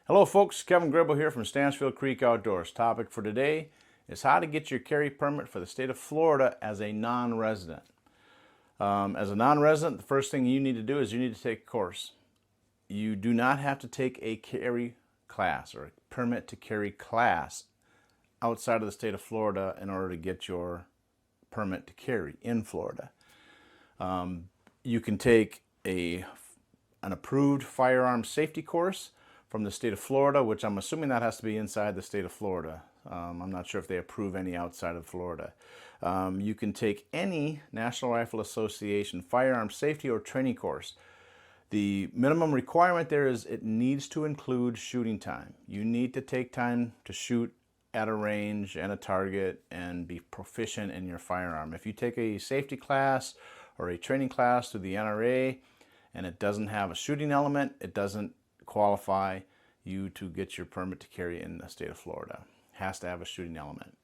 Hello folks, Kevin Gribble here from Stanchfield Creek Outdoors. Topic for today is how to get your carry permit for the state of Florida as a non-resident. As a non-resident, the first thing you need to do is you need to take a course. You do not have to take a carry class or a permit to carry class outside of the state of Florida in order to get your permit to carry in Florida. You can take an approved firearm safety course from the state of Florida, which I'm assuming that has to be inside the state of Florida. I'm not sure if they approve any outside of Florida. You can take any National Rifle Association firearm safety or training course. The minimum requirement there is it needs to include shooting time. You need to take time to shoot at a range and a target and be proficient in your firearm. If you take a safety class or a training class through the NRA and it doesn't have a shooting element, it doesn't qualify you to get your permit to carry in the state of Florida. It has to have a shooting element.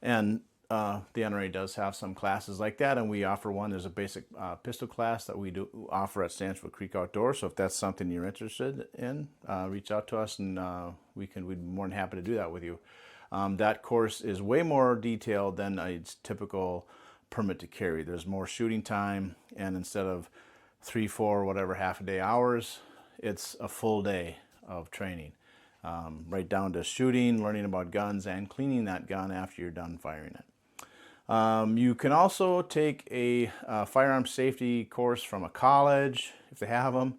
And the NRA does have some classes like that, and we offer one. There's a basic pistol class that we do offer at Stanchfield Creek Outdoors. So if that's something you're interested in, reach out to us, and we'd be more than happy to do that with you. That course is way more detailed than a typical permit to carry. There's more shooting time, and instead of 3, 4, whatever half a day hours, it's a full day of training, right down to shooting, learning about guns, and cleaning that gun after you're done firing it. You can also take a firearm safety course from a college, if they have them,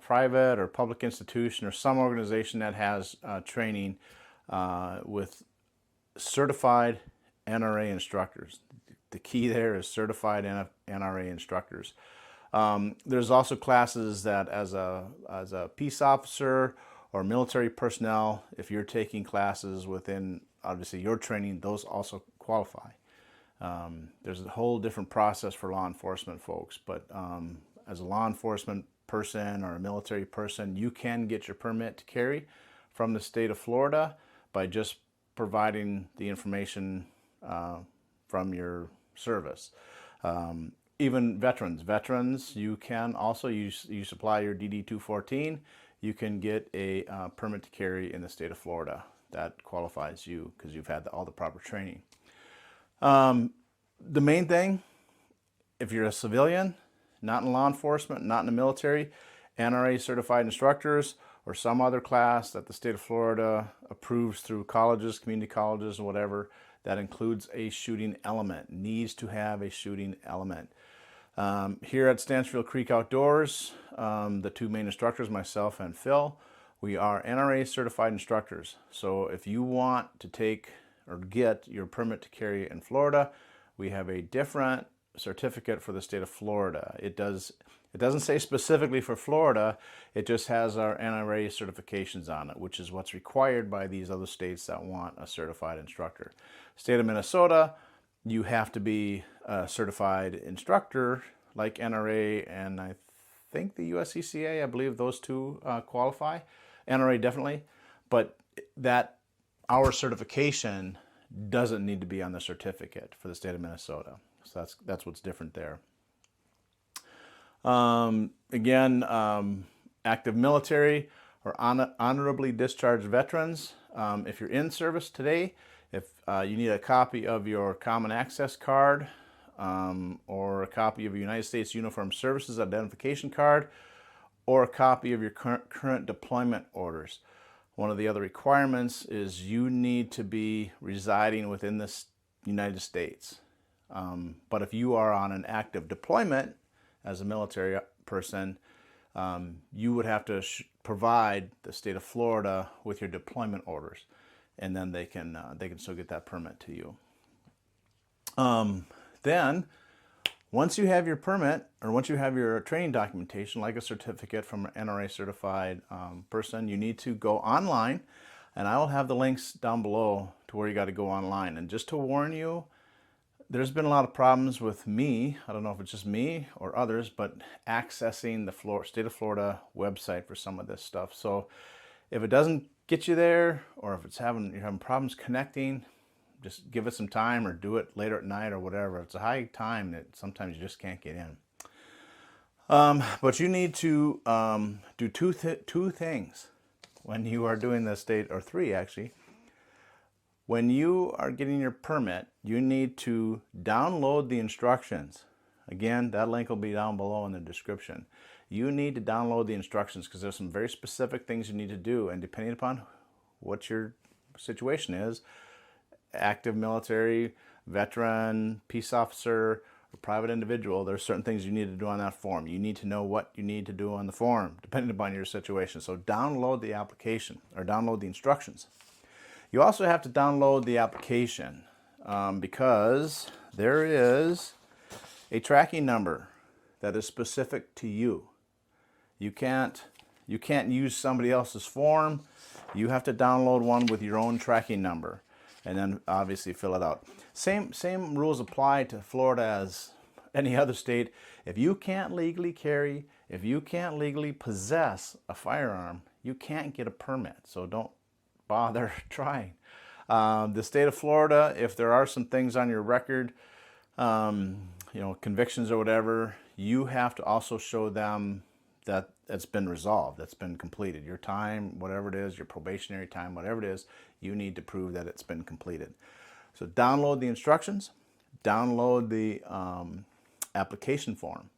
private or public institution, or some organization that has training with certified NRA instructors. The key there is certified NRA instructors. There's also classes that as a peace officer or military personnel, if you're taking classes within obviously your training, those also qualify. There's a whole different process for law enforcement folks, but as a law enforcement person or a military person, you can get your permit to carry from the state of Florida by just providing the information from your service. Even veterans, you can also you supply your DD-214, you can get a permit to carry in the state of Florida. That qualifies you because you've had all the proper training. The main thing, if you're a civilian, not in law enforcement, not in the military, NRA certified instructors or some other class that the state of Florida approves through colleges, community colleges, or whatever, that includes a shooting element, needs to have a shooting element. Here at Stanchfield Creek Outdoors, the two main instructors, myself and Phil, we are NRA certified instructors. So if you want to take or get your permit to carry in Florida, we have a different certificate for the state of Florida. It doesn't say specifically for Florida, it just has our NRA certifications on it, which is what's required by these other states that want a certified instructor. State of Minnesota, you have to be a certified instructor like NRA and I think the USCCA, I believe those two qualify. NRA definitely, but our certification doesn't need to be on the certificate for the state of Minnesota. So that's what's different there. Again, active military or honorably discharged veterans. If you're in service today, if you need a copy of your Common Access card or a copy of your United States Uniformed Services identification card or a copy of your current deployment orders. One of the other requirements is you need to be residing within the United States. But if you are on an active deployment as a military person, you would have to provide the state of Florida with your deployment orders, and then they can still get that permit to you. Then, once you have your permit, or once you have your training documentation, like a certificate from an NRA certified person, you need to go online, and I will have the links down below to where you got to go online. And just to warn you, there's been a lot of problems with me, I don't know if it's just me or others, but accessing the state of Florida website for some of this stuff. So if it doesn't get you there, or if you're having problems connecting, just give it some time or do it later at night or whatever. It's a high time that sometimes you just can't get in. But you need to do two things when you are doing the state, or 3 actually, when you are getting your permit, you need to download the instructions. Again, that link will be down below in the description. You need to download the instructions because there's some very specific things you need to do, and depending upon what your situation is, active military, veteran, peace officer, or private individual, there's certain things you need to do on that form. You need to know what you need to do on the form, depending upon your situation. So download the application, or download the instructions. You also have to download the application because there is a tracking number that is specific to you. You can't use somebody else's form. You have to download one with your own tracking number, and then obviously fill it out. Same rules apply to Florida as any other state. If you can't legally carry, if you can't legally possess a firearm, you can't get a permit. So don't bother trying. The state of Florida, if there are some things on your record, convictions or whatever, you have to also show them that it's been resolved, that's been completed. Your time, whatever it is, your probationary time, whatever it is, you need to prove that it's been completed. So download the instructions, download the application form.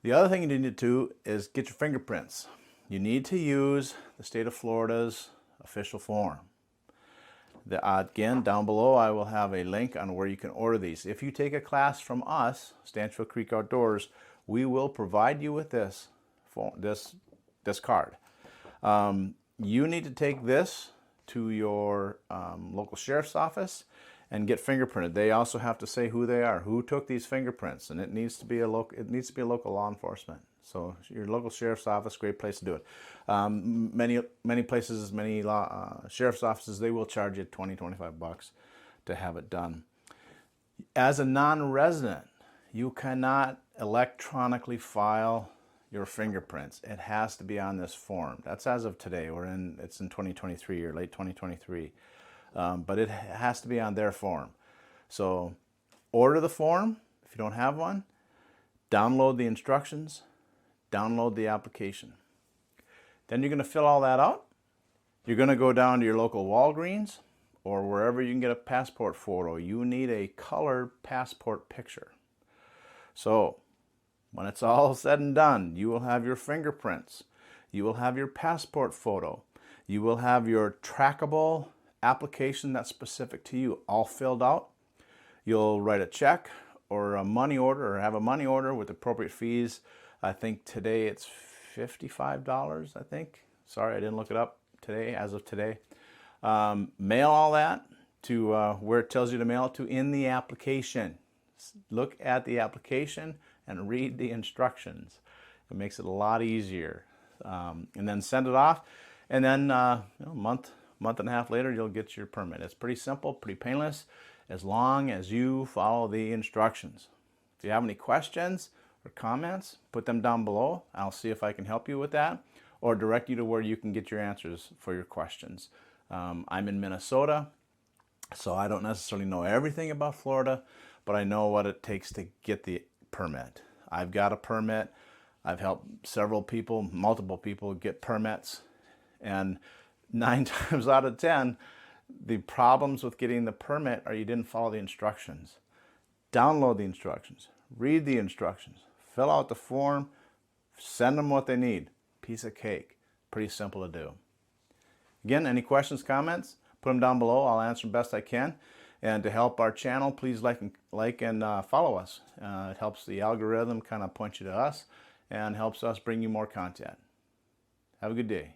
The other thing you need to do is get your fingerprints. You need to use the state of Florida's official form. Again, down below I will have a link on where you can order these. If you take a class from us, Stanchfield Creek Outdoors, we will provide you with this card. You need to take this to your local sheriff's office and get fingerprinted. They also have to say who they are, who took these fingerprints, and it needs to be a local law enforcement. So your local sheriff's office, great place to do it. Many places, many sheriff's offices, they will charge you $20-25 to have it done. As a non-resident, you cannot electronically file your fingerprints. It has to be on this form. That's as of today. It's in 2023 or late 2023, but it has to be on their form. So order the form if you don't have one. Download the instructions. Download the application. Then you're going to fill all that out. You're going to go down to your local Walgreens or wherever you can get a passport photo. You need a color passport picture. So when it's all said and done, you will have your fingerprints. You will have your passport photo. You will have your trackable application that's specific to you all filled out. You'll write a check or a money order, or have a money order with appropriate fees. I think today it's $55, I think. Sorry, I didn't look it up today, as of today. Mail all that to where it tells you to mail it to in the application. Look at the application and read the instructions. It makes it a lot easier. And then send it off. And then a month and a half later, you'll get your permit. It's pretty simple, pretty painless, as long as you follow the instructions. If you have any questions or comments, put them down below. I'll see if I can help you with that, or direct you to where you can get your answers for your questions. I'm in Minnesota, so I don't necessarily know everything about Florida, but I know what it takes to get the permit. I've got a permit. I've helped several people, multiple people get permits, and 9 times out of 10, the problems with getting the permit are you didn't follow the instructions. Download the instructions, read the instructions, fill out the form, send them what they need. Piece of cake. Pretty simple to do. Again, any questions, comments, put them down below. I'll answer best I can. And to help our channel, please like and follow us. It helps the algorithm kind of point you to us and helps us bring you more content. Have a good day.